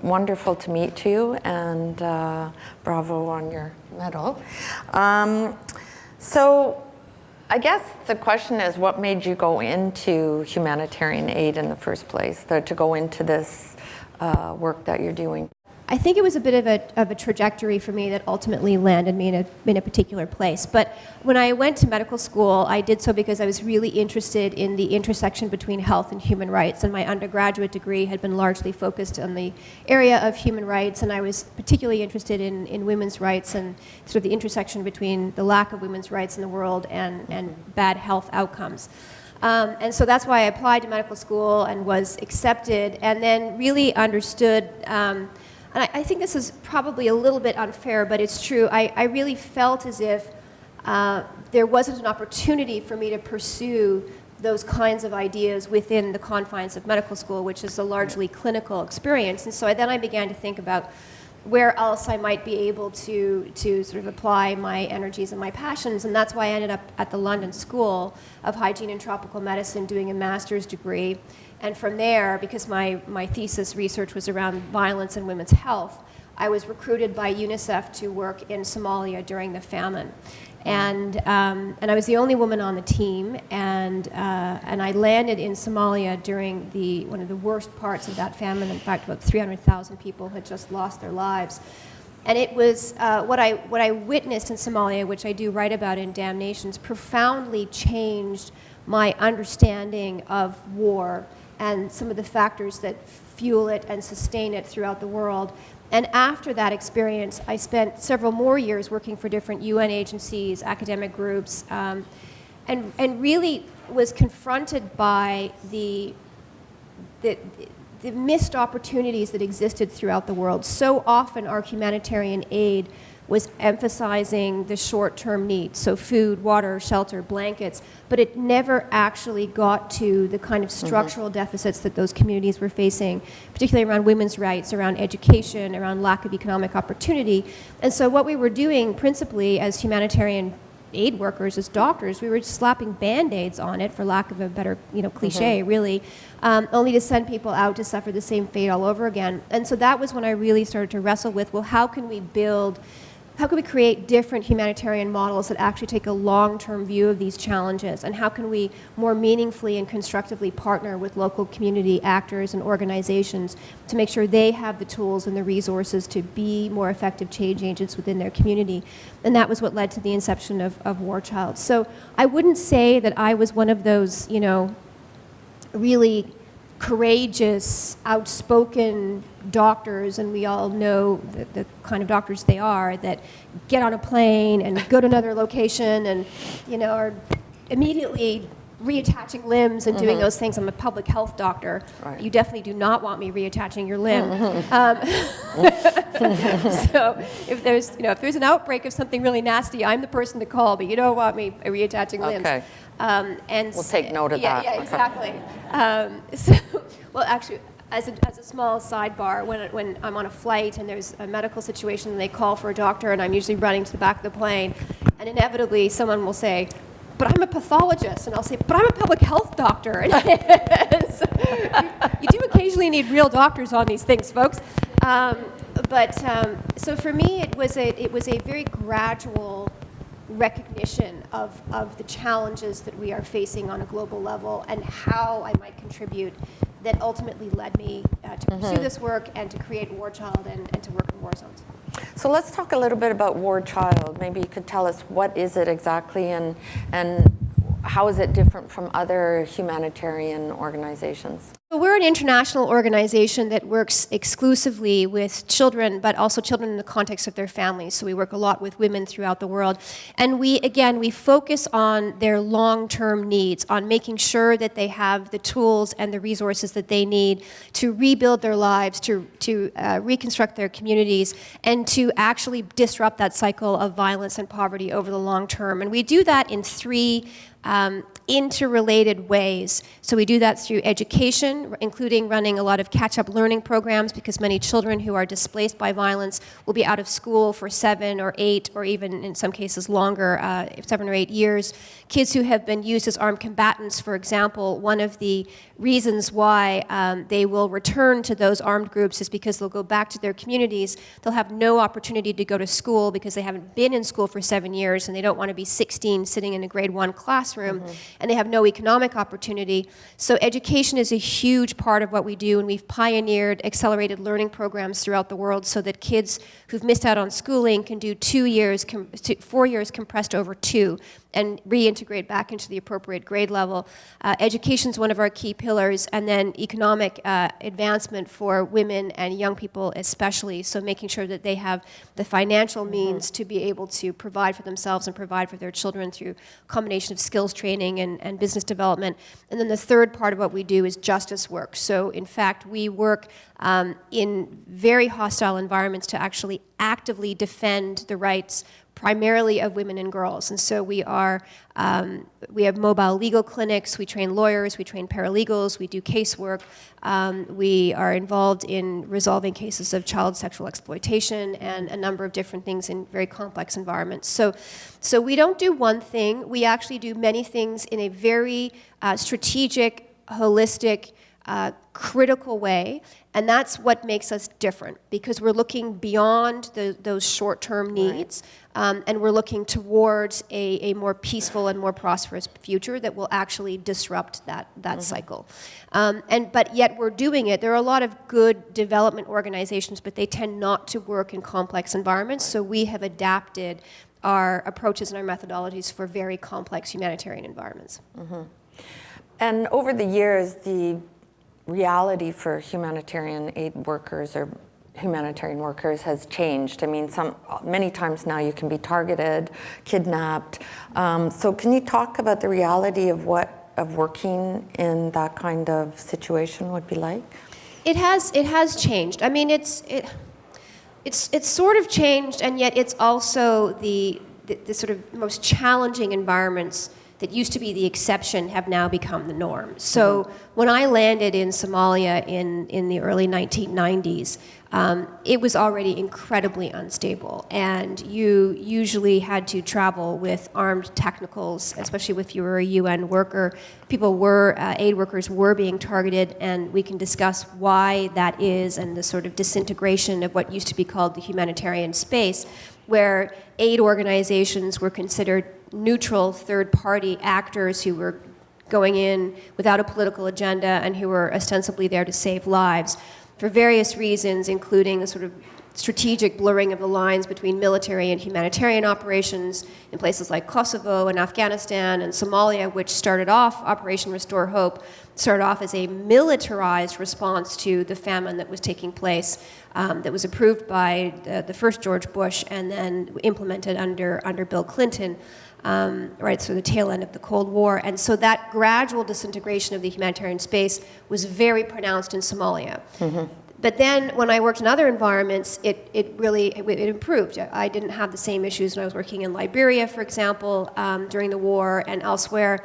Wonderful to meet you, and bravo on your medal. So I guess the question is, what made you go into humanitarian aid in the first place, to go into this work that you're doing? I think it was a bit of a trajectory for me that ultimately landed me in a particular place. But when I went to medical school, I did so because I was really interested in the intersection between health and human rights. And my undergraduate degree had been largely focused on the area of human rights, and I was particularly interested in women's rights and sort of the intersection between the lack of women's rights in the world and bad health outcomes. And so that's why I applied to medical school and was accepted, and then really understood. And I think this is probably a little bit unfair, but it's true. I really felt as if there wasn't an opportunity for me to pursue those kinds of ideas within the confines of medical school, which is a largely clinical experience. And so I began to think about where else I might be able to sort of apply my energies and my passions. And that's why I ended up at the London School of Hygiene and Tropical Medicine doing a master's degree. And from there, because my thesis research was around violence and women's health, I was recruited by UNICEF to work in Somalia during the famine. And I was the only woman on the team, and I landed in Somalia during one of the worst parts of that famine. In fact, about 300,000 people had just lost their lives. And it was what I witnessed in Somalia, which I do write about in Damnations, profoundly changed my understanding of war and some of the factors that fuel it and sustain it throughout the world. And after that experience, I spent several more years working for different UN agencies, academic groups, and really was confronted by the missed opportunities that existed throughout the world. So often our humanitarian aid was emphasizing the short-term needs, so food, water, shelter, blankets, but it never actually got to the kind of structural deficits that those communities were facing, particularly around women's rights, around education, around lack of economic opportunity. And so what we were doing principally as humanitarian aid workers, as doctors, we were slapping Band-Aids on it, for lack of a better cliche, really, only to send people out to suffer the same fate all over again. And so that was when I really started to wrestle with, well, how can we create different humanitarian models that actually take a long-term view of these challenges? And how can we more meaningfully and constructively partner with local community actors and organizations to make sure they have the tools and the resources to be more effective change agents within their community? And that was what led to the inception of Warchild. So I wouldn't say that I was one of those, really courageous, outspoken doctors, and we all know the kind of doctors they are, that get on a plane and go to another location and, are immediately reattaching limbs and doing those things. I'm a public health doctor. Right. You definitely do not want me reattaching your limb. So if there's an outbreak of something really nasty, I'm the person to call, but you don't want me reattaching limbs. Okay. And we'll take note of that. Yeah, exactly. Well, actually, as a small sidebar, when I'm on a flight and there's a medical situation and they call for a doctor, and I'm usually running to the back of the plane, and inevitably someone will say, "But I'm a pathologist," and I'll say, "But I'm a public health doctor." And so you do occasionally need real doctors on these things, folks. So for me, it was a very gradual recognition of the challenges that we are facing on a global level and how I might contribute, that ultimately led me to pursue this work and to create Warchild and to work in war zones. So let's talk a little bit about Warchild. Maybe you could tell us, what is it exactly, and how is it different from other humanitarian organizations? So we're an international organization that works exclusively with children, but also children in the context of their families. So we work a lot with women throughout the world. And we focus on their long-term needs, on making sure that they have the tools and the resources that they need to rebuild their lives, to reconstruct their communities, and to actually disrupt that cycle of violence and poverty over the long term. And we do that in three interrelated ways. So we do that through education, including running a lot of catch-up learning programs, because many children who are displaced by violence will be out of school for 7 or 8, or even in some cases longer, 7 or 8 years. Kids who have been used as armed combatants, for example, one of the reasons why they will return to those armed groups is because they'll go back to their communities. They'll have no opportunity to go to school because they haven't been in school for 7 years, and they don't want to be 16 sitting in a grade 1 classroom, and they have no economic opportunity. So education is a huge part of what we do, and we've pioneered accelerated learning programs throughout the world so that kids who've missed out on schooling can do 4 years compressed over 2 and reintegrate back into the appropriate grade level. Education is one of our key pillars, and then economic advancement for women and young people especially, so making sure that they have the financial means to be able to provide for themselves and provide for their children through a combination of skills training and business development. And then the third part of what we do is justice work. So in fact, we work in very hostile environments to actually actively defend the rights primarily of women and girls. And so we have mobile legal clinics, we train lawyers, we train paralegals, we do casework, we are involved in resolving cases of child sexual exploitation and a number of different things in very complex environments. So we don't do one thing, we actually do many things in a very strategic, holistic, critical way, and that's what makes us different, because we're looking beyond those short-term needs, and we're looking towards a more peaceful and more prosperous future that will actually disrupt that cycle. But yet we're doing it. There are a lot of good development organizations, but they tend not to work in complex environments, so we have adapted our approaches and our methodologies for very complex humanitarian environments. And over the years, the reality for humanitarian aid workers or humanitarian workers has changed. I mean, many times now you can be targeted, kidnapped. So can you talk about the reality of what working in that kind of situation would be like? It has changed. I mean, it's sort of changed, and yet it's also the sort of most challenging environments that used to be the exception have now become the norm. So when I landed in Somalia in the early 1990s, it was already incredibly unstable, and you usually had to travel with armed technicals, especially if you were a UN worker. Aid workers were being targeted, and we can discuss why that is and the sort of disintegration of what used to be called the humanitarian space, where aid organizations were considered neutral third-party actors who were going in without a political agenda and who were ostensibly there to save lives for various reasons, including the sort of strategic blurring of the lines between military and humanitarian operations in places like Kosovo and Afghanistan and Somalia, which started off, Operation Restore Hope, started off as a militarized response to the famine that was taking place, that was approved by the first George Bush and then implemented under Bill Clinton. Right through the tail end of the Cold War. And so that gradual disintegration of the humanitarian space was very pronounced in Somalia. But then when I worked in other environments, it improved. I didn't have the same issues when I was working in Liberia, for example, during the war and elsewhere.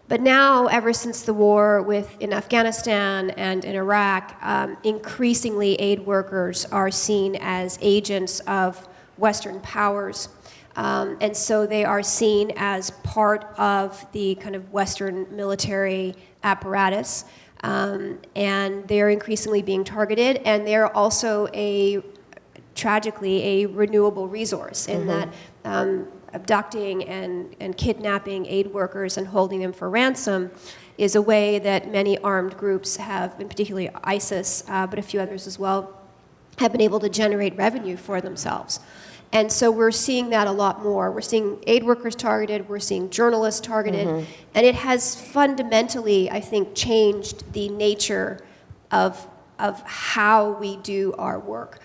But now, ever since the war in Afghanistan and in Iraq, increasingly aid workers are seen as agents of Western powers. And so they are seen as part of the kind of Western military apparatus, and they're increasingly being targeted, and they're also tragically a renewable resource in that abducting and kidnapping aid workers and holding them for ransom is a way that many armed groups have, and particularly ISIS, but a few others as well, have been able to generate revenue for themselves. And so we're seeing that a lot more. We're seeing aid workers targeted, we're seeing journalists targeted, and it has fundamentally, I think, changed the nature of how we do our work.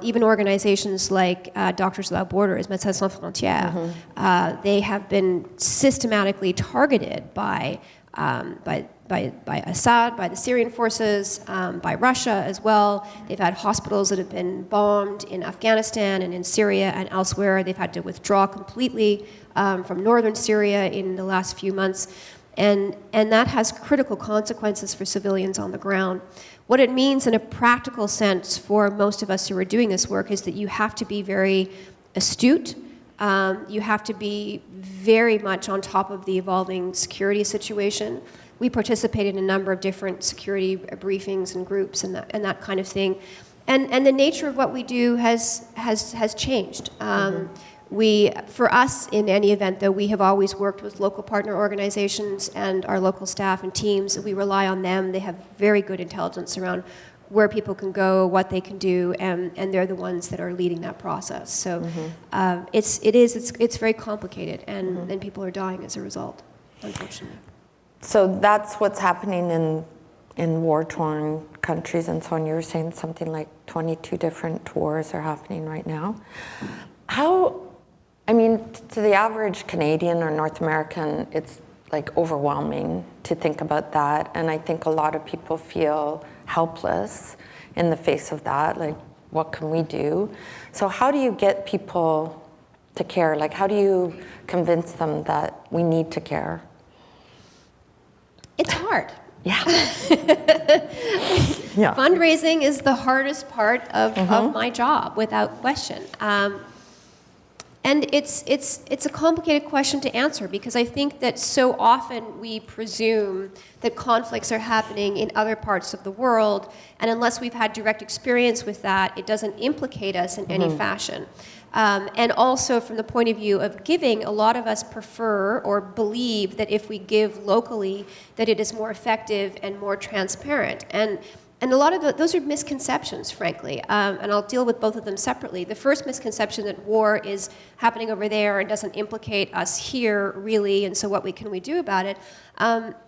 Even organizations like Doctors Without Borders, Médecins Sans Frontières, they have been systematically targeted by Assad, by the Syrian forces, by Russia as well. They've had hospitals that have been bombed in Afghanistan and in Syria and elsewhere. They've had to withdraw completely from northern Syria in the last few months. And that has critical consequences for civilians on the ground. What it means in a practical sense for most of us who are doing this work is that you have to be very astute. You have to be very much on top of the evolving security situation. We participate in a number of different security briefings and groups and that kind of thing. And the nature of what we do has changed. For us, in any event, though, we have always worked with local partner organizations and our local staff and teams. We rely on them. They have very good intelligence around where people can go, what they can do, and they're the ones that are leading that process. So it's very complicated, and people are dying as a result, unfortunately. So that's what's happening in war-torn countries and so on. You were saying something like 22 different wars are happening right now. To the average Canadian or North American, it's like overwhelming to think about that. And I think a lot of people feel helpless in the face of that. Like, what can we do? So how do you get people to care? Like, how do you convince them that we need to care? It's hard. Yeah. Fundraising is the hardest part of my job, without question. And it's a complicated question to answer, because I think that so often we presume that conflicts are happening in other parts of the world, and unless we've had direct experience with that, it doesn't implicate us in any fashion. And also from the point of view of giving, a lot of us prefer or believe that if we give locally, that it is more effective and more transparent. And a lot of those are misconceptions, frankly, and I'll deal with both of them separately. The first misconception, that war is happening over there and doesn't implicate us here, really, and so what can we do about it,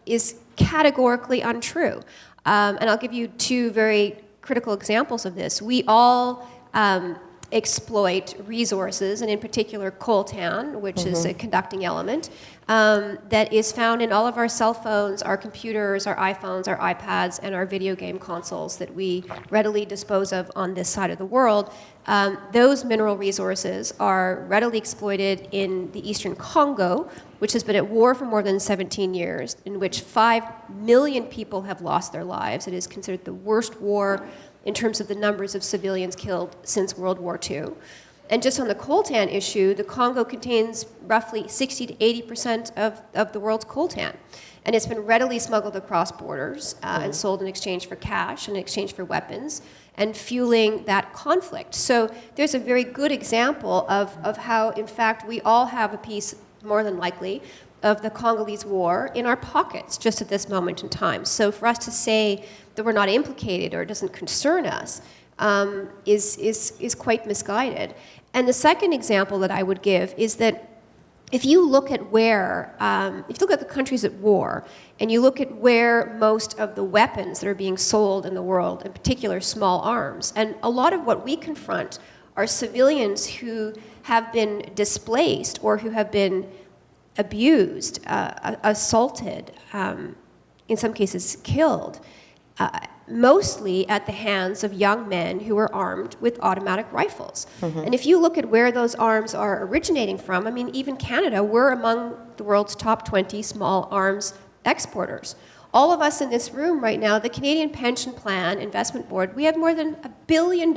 is categorically untrue. And I'll give you two very critical examples of this. We all exploit resources, and in particular coltan, which is a conducting element, that is found in all of our cell phones, our computers, our iPhones, our iPads, and our video game consoles that we readily dispose of on this side of the world. Those mineral resources are readily exploited in the eastern Congo, which has been at war for more than 17 years, in which 5 million people have lost their lives. It is considered the worst war in terms of the numbers of civilians killed since World War II. And just on the coltan issue, the Congo contains roughly 60 to 80% of the world's coltan. And it's been readily smuggled across borders and sold in exchange for cash, in exchange for weapons, and fueling that conflict. So there's a very good example of how, in fact, we all have a piece, more than likely, of the Congolese war in our pockets just at this moment in time. So for us to say that we're not implicated or it doesn't concern us is quite misguided. And the second example that I would give is that if you look at if you look at the countries at war, and you look at where most of the weapons that are being sold in the world, in particular small arms, and a lot of what we confront are civilians who have been displaced or who have been abused, assaulted, in some cases killed, mostly at the hands of young men who are armed with automatic rifles. And if you look at where those arms are originating from, I mean, even Canada, we're among the world's top 20 small arms exporters. All of us in this room right now, the Canadian Pension Plan Investment Board, we have more than $1 billion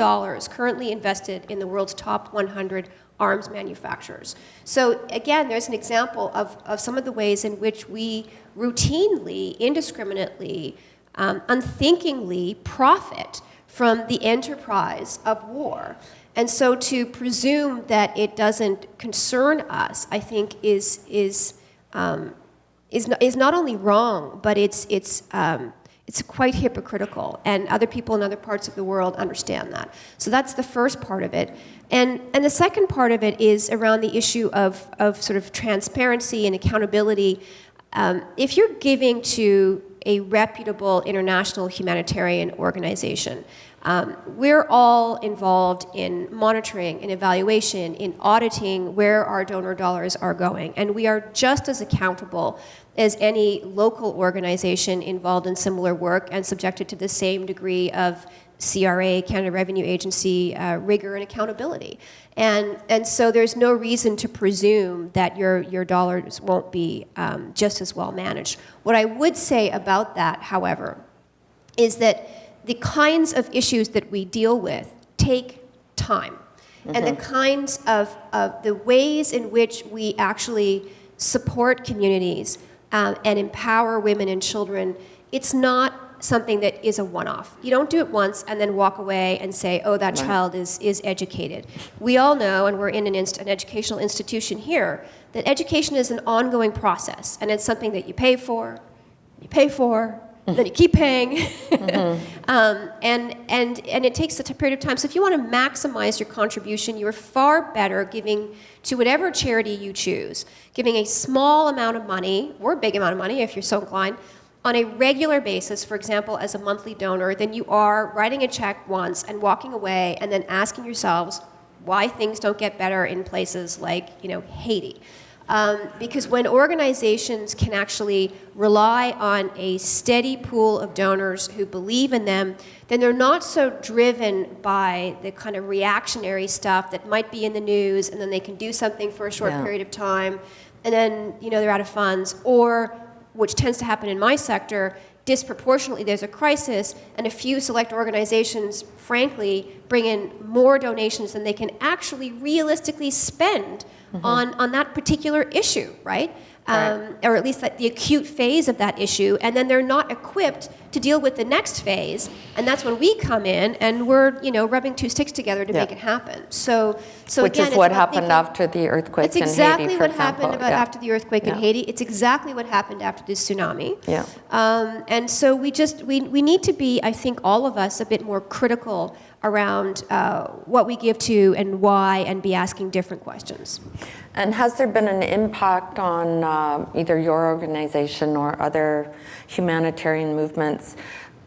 currently invested in the world's top 100 arms manufacturers. So again, there's an example of some of the ways in which we routinely, indiscriminately, unthinkingly profit from the enterprise of war. And so to presume that it doesn't concern us, I think is not only wrong, but it's quite hypocritical, and other people in other parts of the world understand that. So that's the first part of it. And the second part of it is around the issue of sort of transparency and accountability. If you're giving to a reputable international humanitarian organization, we're all involved in monitoring and evaluation, in auditing where our donor dollars are going. And we are just as accountable as any local organization involved in similar work and subjected to the same degree of CRA, Canada Revenue Agency, rigor and accountability. And so there's no reason to presume that your dollars won't be just as well managed. What I would say about that, however, is that the kinds of issues that we deal with take time. And the kinds of the ways in which we actually support communities and empower women and children, it's not something that is a one-off. You don't do it once and then walk away and say, oh, that child is educated. We all know, and we're in an educational institution here, that education is an ongoing process, and it's something that you pay for, then you keep paying, and it takes a period of time. So if you want to maximize your contribution, you are far better giving to whatever charity you choose, giving a small amount of money, or a big amount of money if you're so inclined, on a regular basis, for example, as a monthly donor, than you are writing a check once and walking away and then asking yourselves why things don't get better in places like, Haiti. Because when organizations can actually rely on a steady pool of donors who believe in them, then they're not so driven by the kind of reactionary stuff that might be in the news, and then they can do something for a short period of time, and then they're out of funds, or, which tends to happen in my sector, disproportionately there's a crisis, and a few select organizations, frankly, bring in more donations than they can actually realistically spend on that particular issue, right? Or at least the acute phase of that issue, and then they're not equipped to deal with the next phase, and that's when we come in and we're rubbing two sticks together to make it happen. So which again, is what happened after the earthquake in Haiti, for example. It's exactly what happened after the earthquake in Haiti. It's exactly what happened after the tsunami. And so we need to be, I think, all of us, a bit more critical around what we give to and why, and be asking different questions. And has there been an impact on either your organization or other humanitarian movements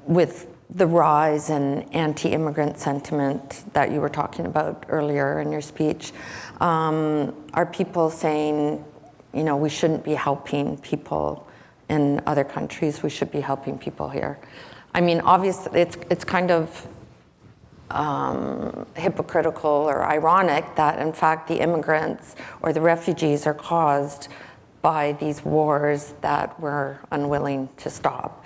with the rise in anti-immigrant sentiment that you were talking about earlier in your speech? Are people saying, we shouldn't be helping people in other countries, we should be helping people here? I mean, obviously, it's kind of hypocritical or ironic that, in fact, the immigrants or the refugees are caused by these wars that we're unwilling to stop.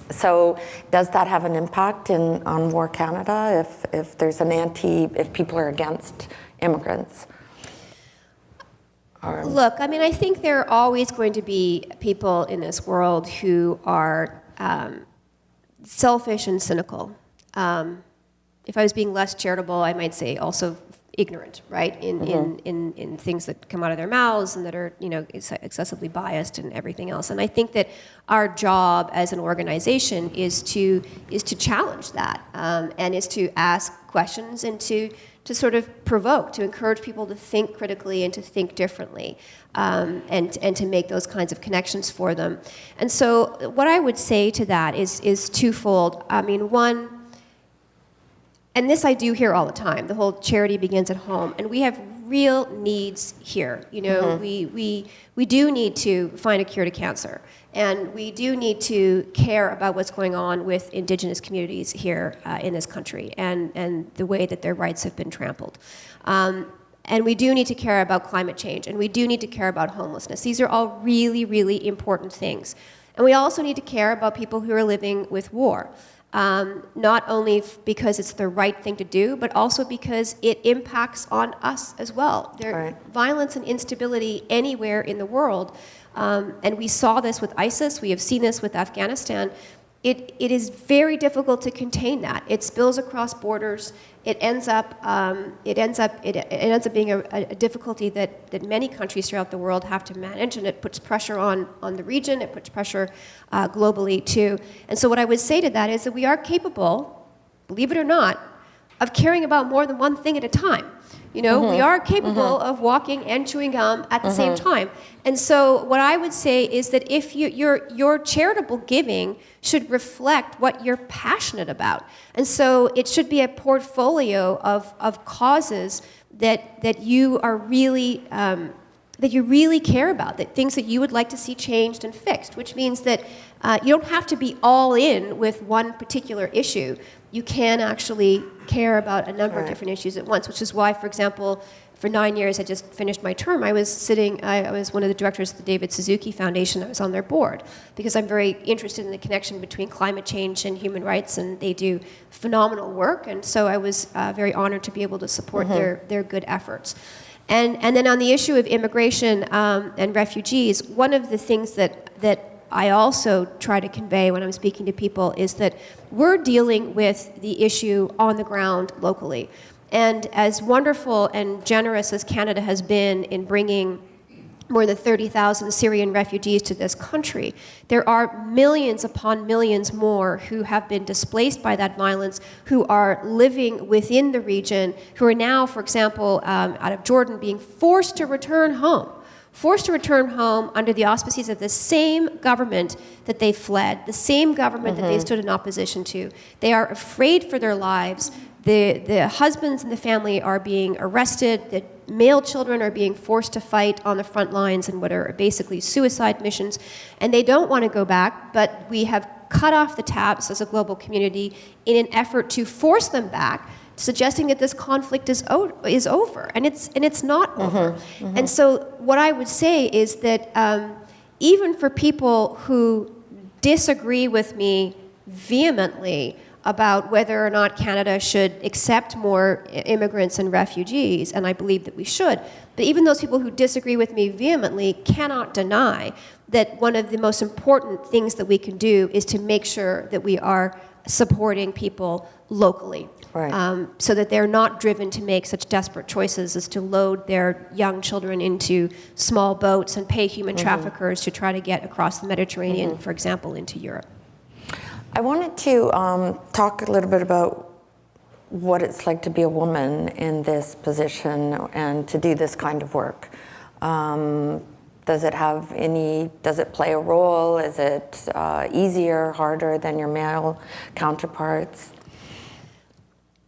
So does that have an impact on War Canada if there's if people are against immigrants? Look, I mean, I think there are always going to be people in this world who are selfish and cynical. If I was being less charitable, I might say also ignorant, right, in things that come out of their mouths and that are, excessively biased and everything else. And I think that our job as an organization is to challenge that, and is to ask questions and to sort of provoke, to encourage people to think critically and to think differently, and to make those kinds of connections for them. And so what I would say to that is twofold. I mean, one, and this I do hear all the time, the whole charity begins at home, and we have real needs here. We do need to find a cure to cancer, and we do need to care about what's going on with Indigenous communities here in this country, and the way that their rights have been trampled. And we do need to care about climate change, and we do need to care about homelessness. These are all really, really important things. And we also need to care about people who are living with war. Not only because it's the right thing to do, but also because it impacts on us as well. Violence and instability anywhere in the world, and we saw this with ISIS, we have seen this with Afghanistan. It is very difficult to contain that. It spills across borders. It ends up being a difficulty that many countries throughout the world have to manage, and it puts pressure on the region. It puts pressure globally too. And so what I would say to that is that we are capable, believe it or not, of caring about more than one thing at a time. We are capable of walking and chewing gum at the same time. And so what I would say is that if your charitable giving should reflect what you're passionate about. And so it should be a portfolio of causes that you are really that you really care about, that things that you would like to see changed and fixed, which means that you don't have to be all in with one particular issue. You can actually care about a number of different issues at once, which is why, for example, for 9 years, I just finished my term. I was one of the directors of the David Suzuki Foundation. I was on their board because I'm very interested in the connection between climate change and human rights, and they do phenomenal work. And so I was very honored to be able to support their good efforts. And then on the issue of immigration and refugees, one of the things that I also try to convey when I'm speaking to people is that we're dealing with the issue on the ground locally. And as wonderful and generous as Canada has been in bringing more than 30,000 Syrian refugees to this country, there are millions upon millions more who have been displaced by that violence, who are living within the region, who are now, for example, out of Jordan, being forced to return home under the auspices of the same government that they fled, the same government that they stood in opposition to. They are afraid for their lives. The husbands in the family are being arrested. The male children are being forced to fight on the front lines in what are basically suicide missions. And they don't want to go back, but we have cut off the taps as a global community in an effort to force them back, suggesting that this conflict is over. And it's not over. And so what I would say is that even for people who disagree with me vehemently about whether or not Canada should accept more immigrants and refugees, and I believe that we should, but even those people who disagree with me vehemently cannot deny that one of the most important things that we can do is to make sure that we are supporting people locally. Right. So that they're not driven to make such desperate choices as to load their young children into small boats and pay human traffickers to try to get across the Mediterranean, for example, into Europe. I wanted to talk a little bit about what it's like to be a woman in this position and to do this kind of work. Does it play a role? Is it easier, harder than your male counterparts?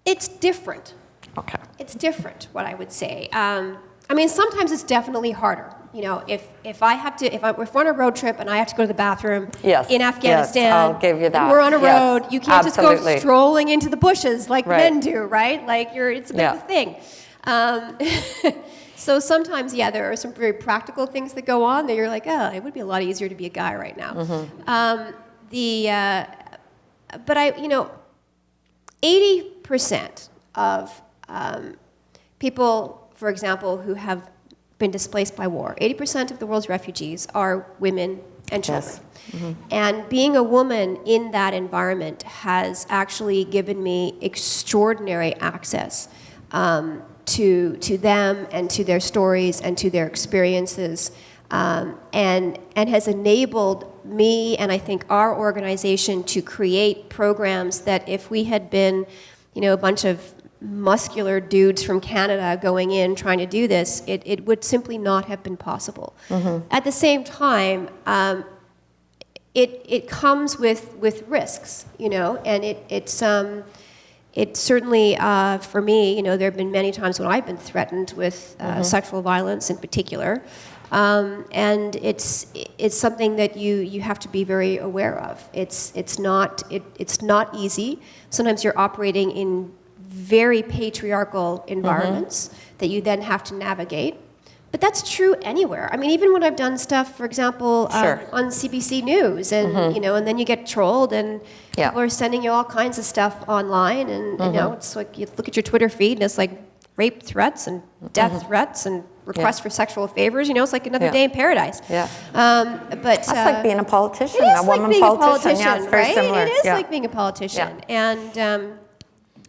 It's different. Okay. It's different, what I would say. I mean, sometimes it's definitely harder. You know, if we're on a road trip and I have to go to the bathroom in Afghanistan, yes, I'll give you that. We're on a road. You can't absolutely. just go strolling into the bushes like men do, right? Like it's a bit of a thing. So sometimes, there are some very practical things that go on that you're like, oh, it would be a lot easier to be a guy right now. But 80% of people, for example, who have been displaced by war, 80% of the world's refugees are women and children. Yes. And being a woman in that environment has actually given me extraordinary access to them and to their stories and to their experiences, and has enabled me and I think our organization to create programs that if we had been, a bunch of muscular dudes from Canada going in trying to do this, it would simply not have been possible. At the same time, it comes with risks, and it's certainly, for me, there have been many times when I've been threatened with sexual violence in particular, and it's something that you have to be very aware of. It's not easy. Sometimes you're operating in very patriarchal environments that you then have to navigate. But that's true anywhere. I mean, even when I've done stuff, for example, on CBC News, and and then you get trolled, and people are sending you all kinds of stuff online, and it's like you look at your Twitter feed, and it's like rape threats and death threats and requests for sexual favors. It's like another day in paradise. But that's like being a politician, a woman like politician. Yeah, it's very right? similar. It is like being a politician,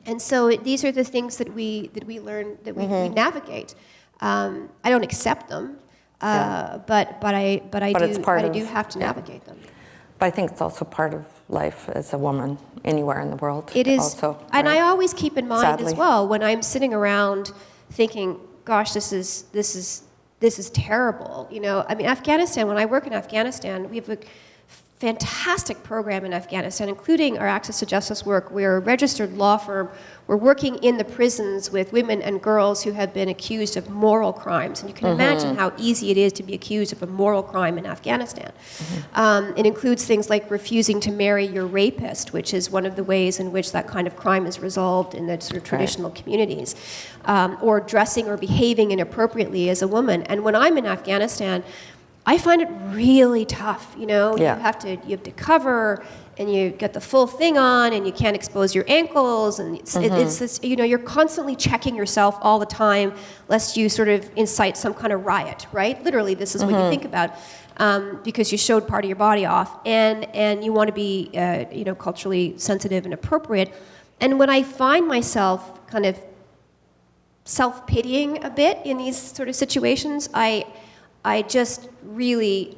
and so these are the things that we learn, that we navigate. I don't accept them, but I do have to navigate them. But I think it's also part of life as a woman anywhere in the world. It is, also, and right? I always keep in mind Sadly. as well when I'm sitting around thinking, "Gosh, this is terrible." I mean, Afghanistan. When I work in Afghanistan, we have fantastic program in Afghanistan, including our Access to Justice work. We're a registered law firm. We're working in the prisons with women and girls who have been accused of moral crimes. And you can imagine how easy it is to be accused of a moral crime in Afghanistan. It includes things like refusing to marry your rapist, which is one of the ways in which that kind of crime is resolved in the sort of traditional communities, or dressing or behaving inappropriately as a woman. And when I'm in Afghanistan, I find it really tough, you know. Yeah. You have to cover, and you get the full thing on, and you can't expose your ankles, and it's this, you know, you're constantly checking yourself all the time, lest you sort of incite some kind of riot, right? Literally, this is what you think about, because you showed part of your body off, and you want to be, you know, culturally sensitive and appropriate. And when I find myself kind of self-pitying a bit in these sort of situations, I just really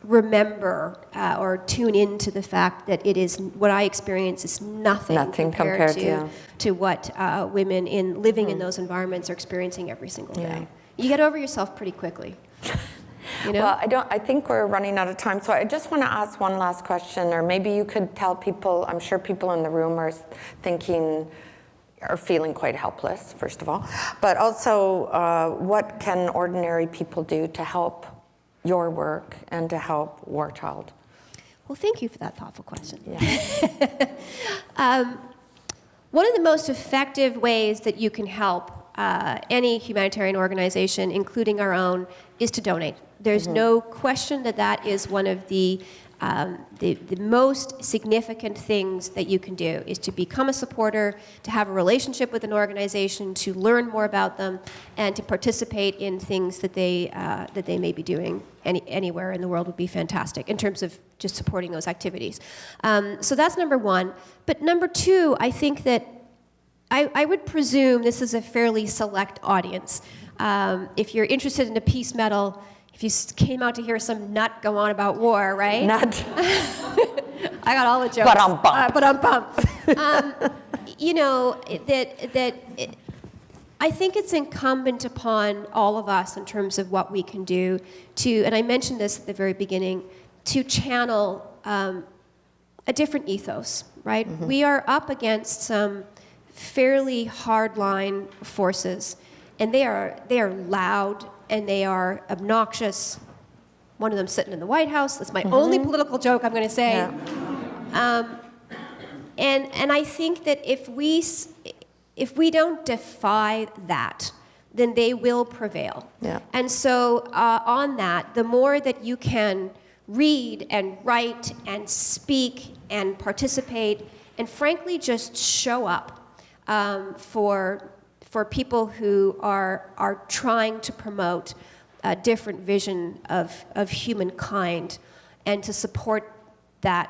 remember or tune into the fact that it is what I experience is nothing compared to what women living in those environments are experiencing every single day. You get over yourself pretty quickly. You know? Well, I think we're running out of time, so I just want to ask one last question, or maybe you could tell people, I'm sure people in the room are thinking, are feeling quite helpless, first of all, but also what can ordinary people do to help your work and to help Warchild? Well, thank you for that thoughtful question. Yeah. One of the most effective ways that you can help any humanitarian organization, including our own, is to donate. There's no question that that is one of the most significant things that you can do, is to become a supporter, to have a relationship with an organization, to learn more about them, and to participate in things that they may be doing anywhere in the world would be fantastic in terms of just supporting those activities. So that's number one. But number two, I think that I would presume this is a fairly select audience. If you're interested in a peace medal, if you came out to hear some nut go on about war, right? Nut. I got all the jokes. But I'm bummed. You know, I think it's incumbent upon all of us in terms of what we can do to, and I mentioned this at the very beginning, to channel a different ethos, right? We are up against some fairly hardline forces, and they are loud, and they are obnoxious. One of them sitting in the White House. That's my only political joke I'm going to say. Yeah. And I think that if we don't defy that, then they will prevail. Yeah. And so on that, the more that you can read and write and speak and participate, and frankly just show up for people who are trying to promote a different vision of humankind and to support that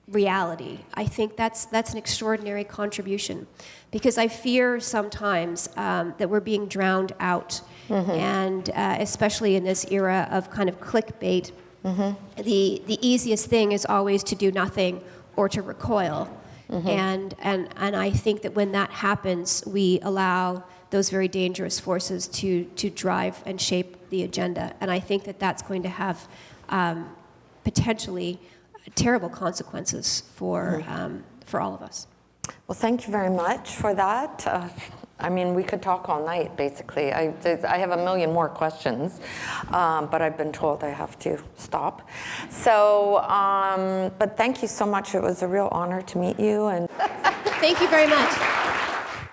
reality. I think that's an extraordinary contribution, because I fear sometimes that we're being drowned out, and especially in this era of kind of clickbait, the easiest thing is always to do nothing or to recoil. And I think that when that happens, we allow those very dangerous forces to drive and shape the agenda. And I think that that's going to have potentially terrible consequences for all of us. Well, thank you very much for that. I mean, we could talk all night, basically. I have a million more questions, but I've been told I have to stop. So, but thank you so much. It was a real honor to meet you. And thank you very much.